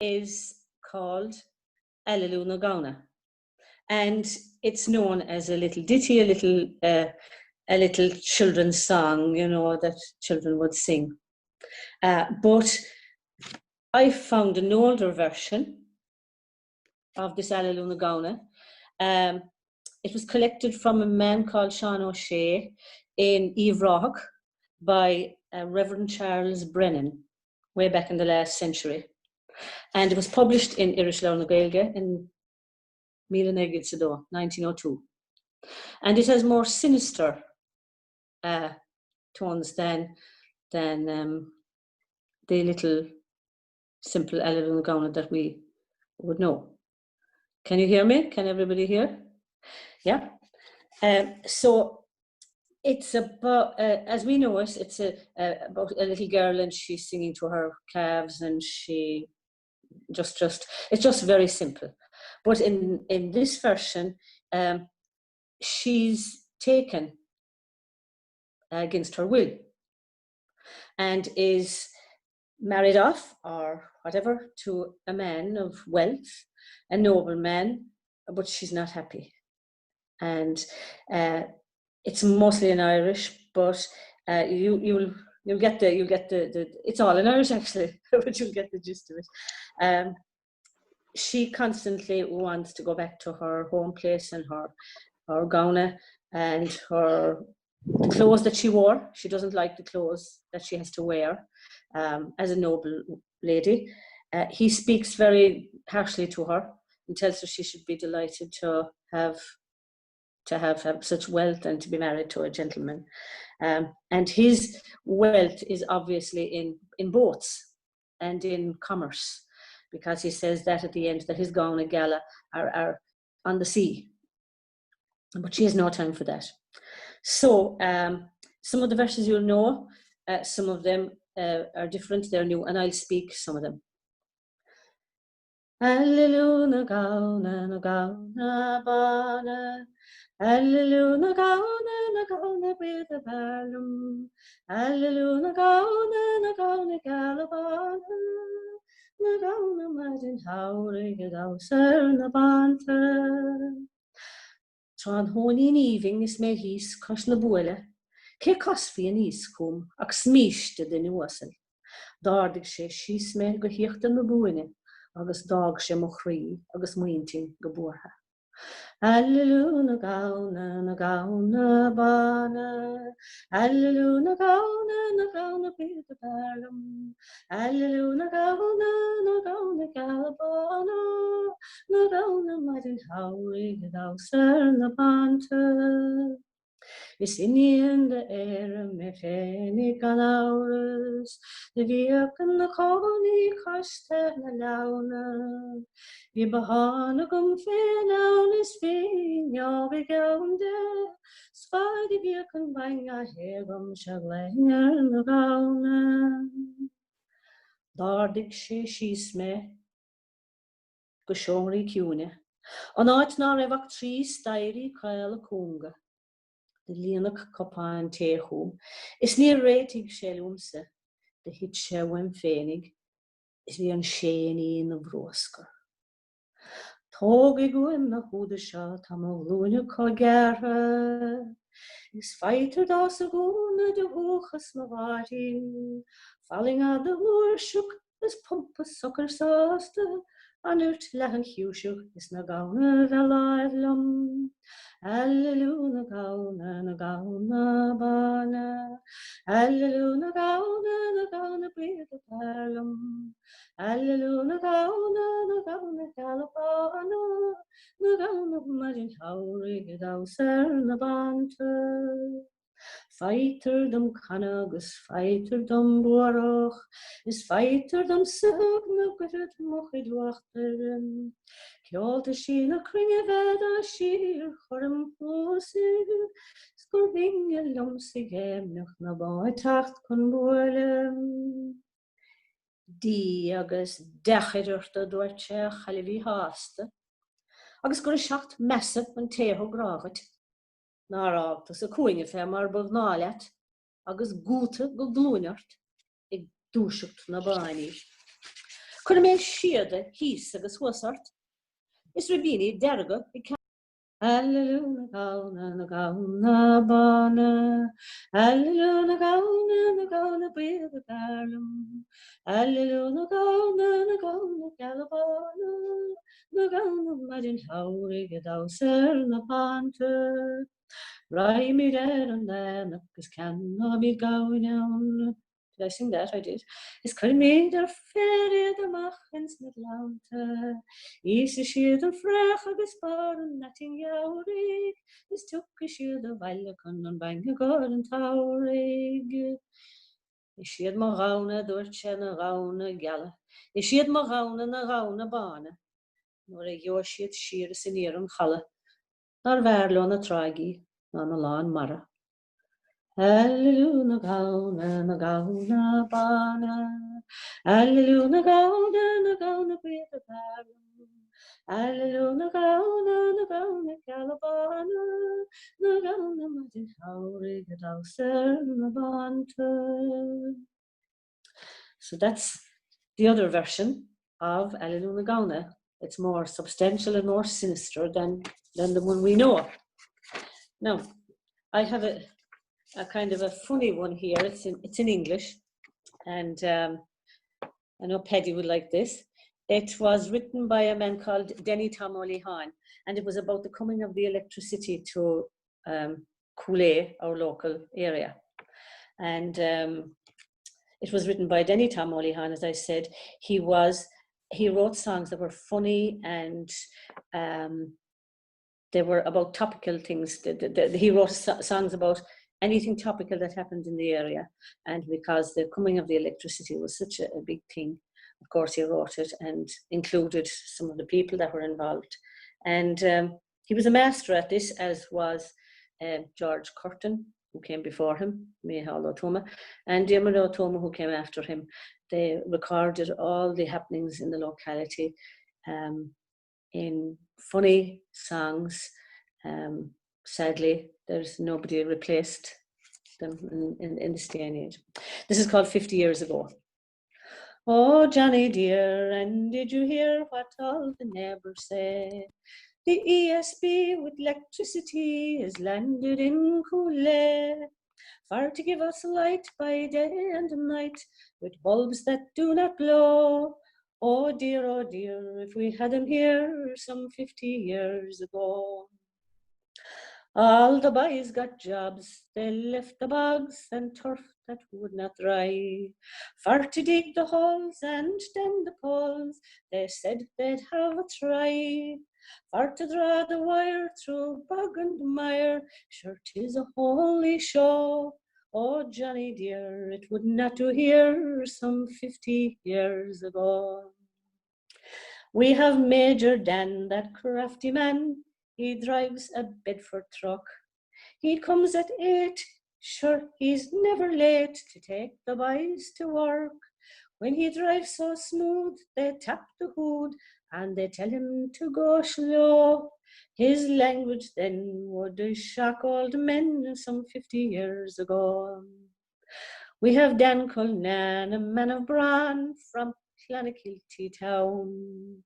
is called Aililíu na Gamhna. And it's known as a little ditty, a little children's song, that children would sing. But I found an older version of this Aililíu na Gamhna. It was collected from a man called Sean O'Shea in Ivrog by Reverend Charles Brennan way back in the last century. And it was published in Irish Law na Gaeilge in 1902. And it has more sinister tones than the little simple Aililíu na Gamhna that we would know. Can you hear me? Can everybody hear? Yeah. So it's about, as we know it, it's about a little girl, and she's singing to her calves, and she it's just very simple. But in this version, she's taken against her will and is married off or whatever to a man of wealth, a noble man, but she's not happy. And it's mostly in Irish, but you'll get the it's all in Irish actually, but you'll get the gist of it. She constantly wants to go back to her home place and her Gamhna and the clothes that she wore. She doesn't like the clothes that she has to wear as a noble lady. He speaks very harshly to her and tells her she should be delighted to have such wealth and to be married to a gentleman. And his wealth is obviously in boats and in commerce, because he says that at the end that his Gamhna Gala are on the sea. But she has no time for that. So some of the verses you'll know, some of them are different, they're new, and I'll speak some of them. Aililíu na Gamhna bana, Aililíu na Gamhna with a barlum, Aililíu na Gamhna galabana, na Gamhna madin haurig gauser na banta. Tron honin evening is me his cos na buile, ke cosfi an is cum, ac smishte den uasel. Dardig she sme go hiachta na buine, agus dag she mo chrí, agus muinting go borha. Aililíu na Gamhna bana, Aililíu na Gamhna with a barlum, Aililíu na Gamhna galabana, na Gamhna madin haurig gauser na banta. Is in the air me fénig an áras, de bhíocan na cónaí coiste na leabhna. Bhí behanna gom féin ann is féin neamh gaunde, sfáid bhíocan bain a hégam se gléingar na Gamhna. Dardig she's me go seomraí ciúne, an áit ná raibh trí stairí cail a cónga. The Líonach copán téchúm, is ní réitig sé lúmsa, de hit sé wem fénig, is bhí an séanaí na bhróscar. Tóg I gwym na húda seo tá má lúne có geartha, is feitar das a gúna de húchas na bhairtín, falling a de lúrsúk is pumpa sucker sásta, anúirt lehan hiúisiúch is na Gamhna bheláidlum. Aililíu na Gamhna bana, Aililíu na Gamhna with a barlum, Aililíu na Gamhna galabana, na Gamhna madin haurig gauser na banta. Feitar dom canagus, feitar dom buarach, is feitar dom sug na gwytad mochid wachtarin. Ceolta sí na cringe veda sír chorm púsig, scorbinge lomsig éimnach na báid tacht chun buarlim. Dí agus dechidirt a dúirte chailbhí hásta, agus gur seacht mesa an tého grágad. Náráachtas a cúinge fé mar bugnáileat, agus gúta go glúneart ag dúiseacht na báinní. Could mé siad hís agus huasart. Is rabini derga Aililíu na Gamhna bana, Aililíu na Gamhna bíad a garlam, Aililíu na Gamhna galabana, na Gamhna maidin haurig a dawsar na panta, Rai mi an then agus canna mi gawin. Did I sing that? I did. Is could made a ferry the machens met launte. Is siad an frech agus bar an netting jourig. Is took siad a weile kun an bang a god an taurig. Is siad ma gauna doortje na gauna gelle. Is siad ma gauna na gauna bane. Nor a jo siad sier sin eer an challe. Nar verlo na tragi na na laan mara. Aililíu na Gamhna bana, Aililíu na Gamhna bíad a garlam, Aililíu na Gamhna galabana, na Gamhna maidin haurig a dawsar na banta. So that's the other version of Aililíu na Gamhna. It's more substantial and more sinister than the one we know. Now, I have a kind of a funny one here. It's in English, and I know Paddy would like this. It was written by a man called Denny Tom O'Lehan, and it was about the coming of the electricity to Cooley, our local area. And it was written by Denny Tom O'Lehan, as I said. He wrote songs that were funny, and they were about topical things. He wrote songs about anything topical that happened in the area, and because the coming of the electricity was such a big thing, of course he wrote it and included some of the people that were involved. And he was a master at this, as was George Curtin, who came before him, Micheál Ó Tuama, and Diarmaid Ó Tuama, who came after him. They recorded all the happenings in the locality in funny songs. Sadly, there's nobody replaced them in this day and age. This is called 50 Years Ago. Oh, Johnny dear, and did you hear what all the neighbours say? The ESB with electricity has landed in Cooley, for to give us light by day and night, with bulbs that do not glow. Oh dear, if we had them here some 50 years ago. All the boys got jobs, they left the bogs and turf that would not dry. For to dig the holes and stem the poles, they said they'd have a try. For to draw the wire through bog and mire, sure 'tis a holy show. Oh Johnny dear, it would not do here some 50 years ago. We have Major Dan, that crafty man. He drives a Bedford truck. He comes at 8, sure he's never late to take the boys to work. When he drives so smooth, they tap the hood and they tell him to go slow. His language then would shock old men some 50 years ago. We have Dan Cullinan, a man of brawn from Clonakilty town.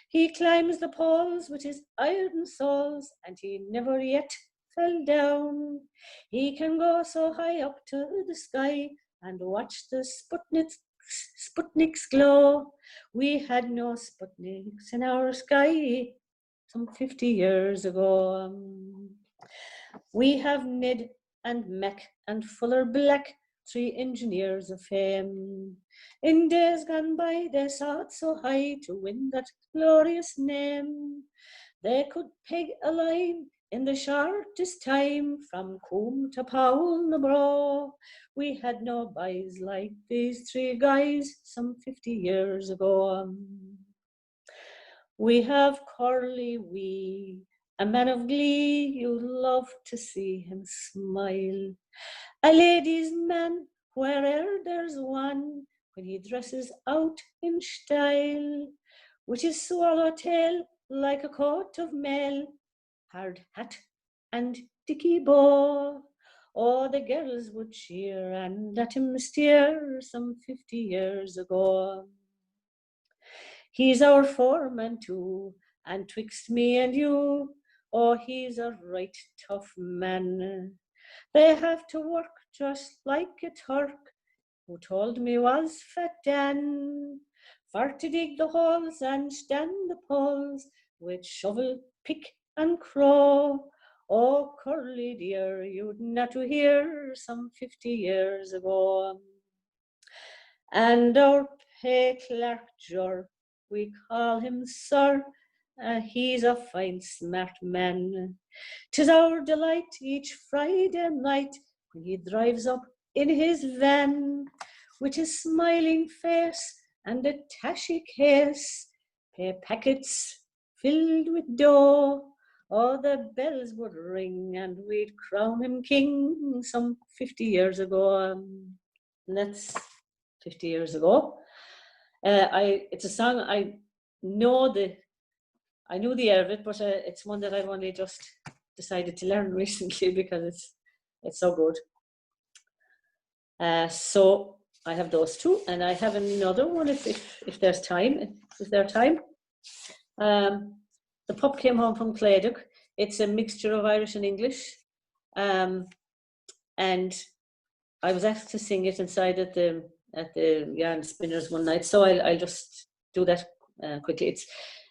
He climbs the poles with his iron soles, and he never yet fell down. He can go so high up to the sky and watch the Sputniks glow. We had no Sputniks in our sky some 50 years ago. We have Ned and Mac and Fuller Black, 3 engineers of fame. In days gone by, they sought so high to win that glorious name. They could peg a line in the shortest time from Coombe to Powell na Bro. We had no boys like these 3 guys some 50 years ago. We have Corley Wee, a man of glee, you love to see him smile. A ladies' man, where'er there's one, when he dresses out in style, with his swallowtail like a coat of mail, hard hat and dicky bow. Oh, the girls would cheer and let him steer some 50 years ago. He's our foreman too, and twixt me and you, oh, he's a right tough man. They have to work just like a Turk, who told me was Fat Dan, for to dig the holes and stand the poles with shovel, pick and crow. Oh, Curly dear, you'd not to hear some 50 years ago. And our pay clerk Jor, we call him Sir, he's a fine smart man. 'Tis our delight each Friday night when he drives up in his van, with his smiling face and a tashy case, pay packets filled with dough. Oh, the bells would ring and we'd crown him king some 50 years ago. And that's 50 years ago. It's a song I knew the air of it, but it's one that I've only just decided to learn recently because it's so good. So I have those two, and I have another one if there's time. Is there time? The pup came home from Claodach. It's a mixture of Irish and English, and I was asked to sing it inside at the Yarnspinners one night, so I'll just do that quickly.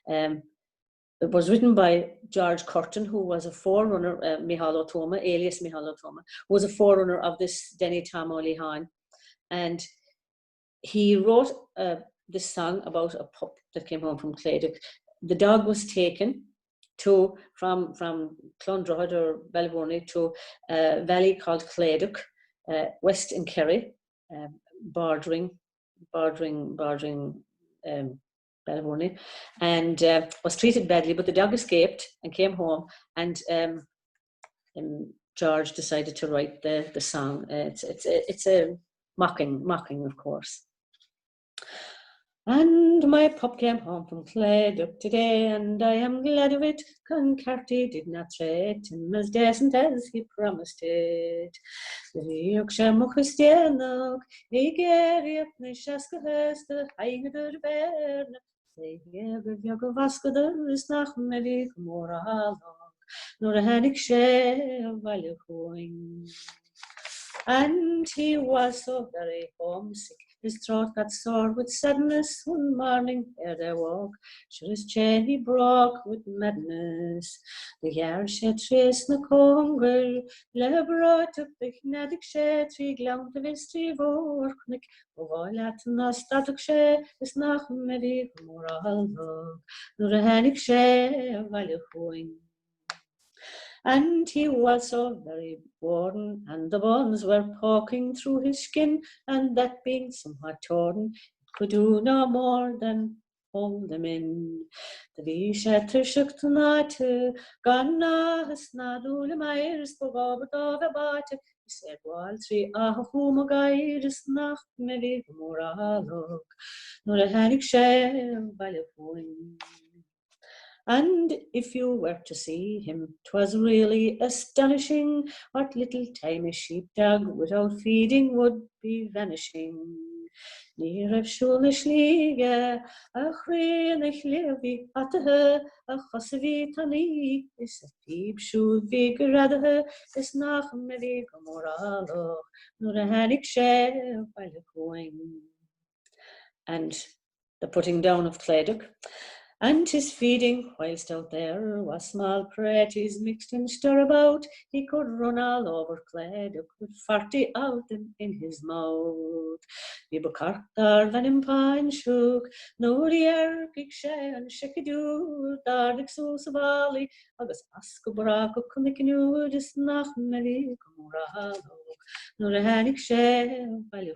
It was written by George Curtin, who was a forerunner, Micheál Ó Tuama, alias Micheál Ó Tuama, who was a forerunner of this Denny Tam O'Lehan. And he wrote this song about a pup that came home from Claodach. The dog was taken from Clondrohid or Ballybourney to a valley called Claodach, west in Kerry, bordering Ballybourney, and was treated badly, but the dog escaped and came home, and George decided to write the song. It's a mocking, of course. And my pup came home from Claodach today, and I am glad of it. Cloncarty did not treat him as decent as he promised it. The Yorkshire he gave the Shaska the Higher Verne. They gave the Yogovasca the Snach Medic Moralog, nor a Hennig Share Value. And he was so very homesick. His throat got sore with sadness one morning ere they walk. Sure his chain he broke with madness. The yar she trace na conger, le brought up the Cnadig she three glount of his three vorknick. All at na static she is nach medig moral log. Nor a hennig she value hoing. And he was so very worn, and the bones were poking through his skin, and that being somewhat torn, could do no more than hold them in. The wee shatter shook tonight, Gamhna has nadule myers, Bogobert of a bite. He said, while three whom a guide is nach maybe moralog, nor a hennig share by the point. And if you were to see him, 'twas really astonishing what little time a sheepdog without feeding would be vanishing. Ní raibh siúl na slíge, a chréanach léamhí atathe, a chosaimhí taní, is a tíb siúl bhí go radathe, is nach me bhí go mórálach, nuair a tháinig sé baile going. And the putting down of Claodach. And his feeding, whilst out there was small praties mixed and stir about, he could run all over Claodach with 40 out in his mouth. Bíbe cartar van in pine shook, no the erkig she and shekidoo, dardik so savali, agus ascobrac of kunnikinu, just nach meri kumuralo, no the hanik she value.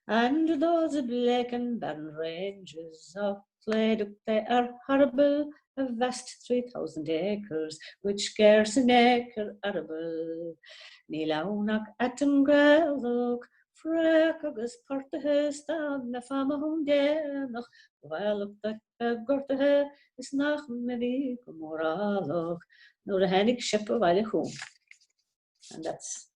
And those black and barren ranges of Claodach, they are horrible, a vast 3,000 acres, which scarce an acre arable. Ní launach atom Gaelach, frec agus portathe stag na fama hon dénach, while that gortathe is nach meri go moralach, nor a hennig ship of Aililíu. And that's